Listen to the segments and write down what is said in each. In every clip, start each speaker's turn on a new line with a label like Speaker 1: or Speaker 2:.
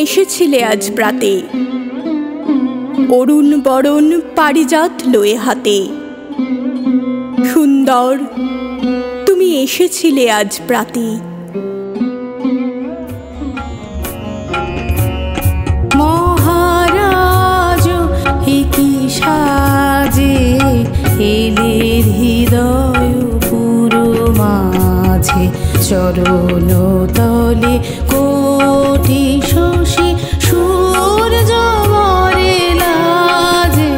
Speaker 1: এসেছিলে আজ প্রাতে, অরুণ বরণ পারিজাত লয়ে হাতে। সুন্দর, তুমি এসেছিলে আজ প্রাতে।
Speaker 2: মহারাজ কি সাজে এলে হৃদয় পুরো মাঝে, চরণ তলে কোটি শশী সূর্য মরে লাজে।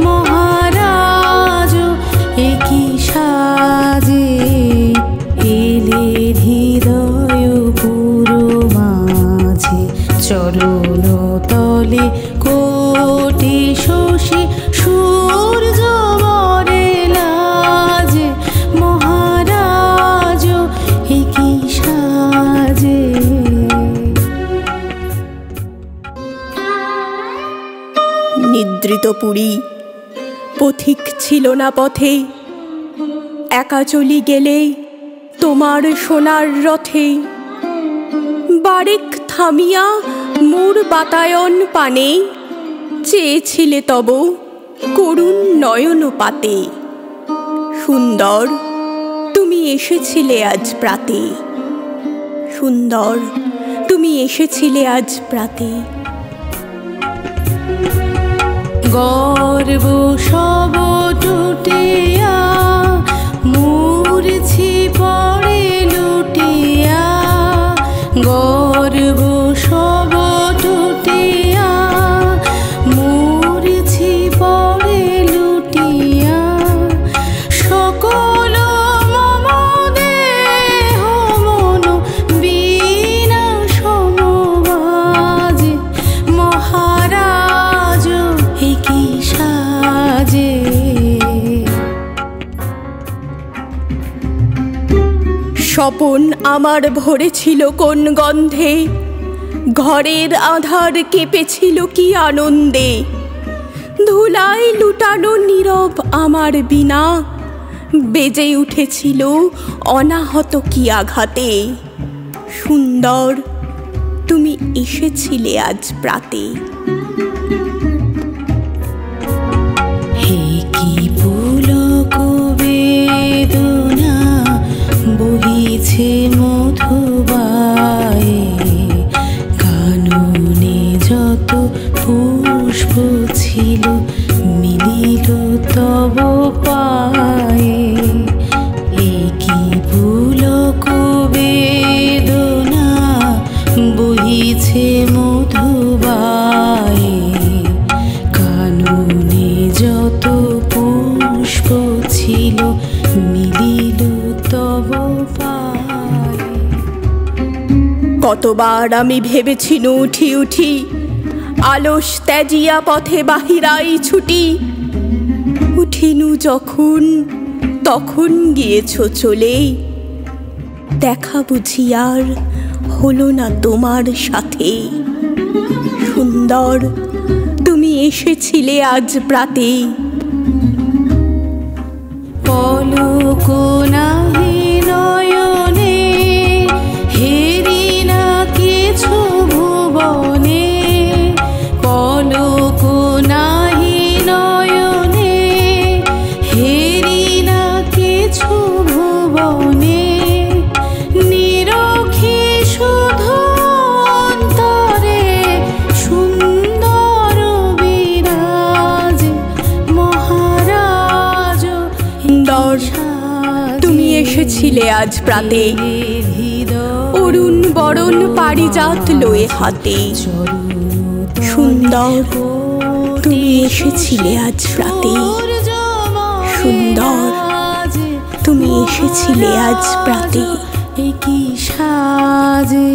Speaker 2: মহারাজ কি সাজে এলে হৃদয় পুরো মাঝে, চরণ তলে কোটি শশী সূর্য মরে লাজে। মহারাজ কি সাজে।
Speaker 1: নিদ্রিত পুরী পথিক ছিল না পথে, একা চলি গেলে তোমার সোনার রথে। বারেক থামিয়া মোর বাতায়ন পানে, চেয়েছিলে তব করুণ নয়ন পাতে। সুন্দর, তুমি এসেছিলে আজ প্রাতে। সুন্দর, তুমি এসেছিলে আজ প্রাতে।
Speaker 2: গর্ব সব টুটিয়া মূর্ছি পড়ে লুটিয়া, গর্ব সব টুটিয়া মূর্ছি পড়ে লুটিয়া। সকল মম দেহ মন বিনা সমবাজে। মহারাজ কি সাজে।
Speaker 1: স্বপন আমার ভরেছিল কোন গন্ধে, ঘরের আধার কেঁপেছিল কি আনন্দে। ধুলায় লুটানো নীরব আমার বীণা, বেজে উঠেছিল অনাহত কি আঘাতে। সুন্দর, তুমি এসেছিলে আজ প্রাতে।
Speaker 2: হে কি পুলক বেদনা বহিছে মধুবায়ে, কাননে যত পুষ্প ছিল মিলিল তব পায়ে। হে কি পুলক বেদনা বহিছে মধুবায়ে, কাননে যত পুষ্প ছিল মিলিল তব পায়ে।
Speaker 1: কতবার আমি ভেবেছিনু উঠি উঠি, আলস ত্যাজিয়া পথে বাহিরাই ছুটি। উঠিনু যখন তখন গিয়েছ চলে, দেখা বুঝি আর হলো না তোমার সাথে। সুন্দর, তুমি এসেছিলে আজ প্রাতে।
Speaker 2: পলক নাহি নয়নে হেরি না কিছু ভুবনে। পলক নাহি নয়নে হেরি না কিছু ভুবনে। নিরখি শুধু অন্তরে সুন্দর বিরাজ। মহারাজ
Speaker 1: সুন্দর, তুমি এসেছিলে আজ প্রাতে, অরুণ বরণ পারিজাত লয়ে হাতে। সুন্দর, তুমি এসেছিলে আজ প্রাতে। সুন্দর, তুমি এসেছিলে আজ প্রাতে।
Speaker 2: কি সাজে।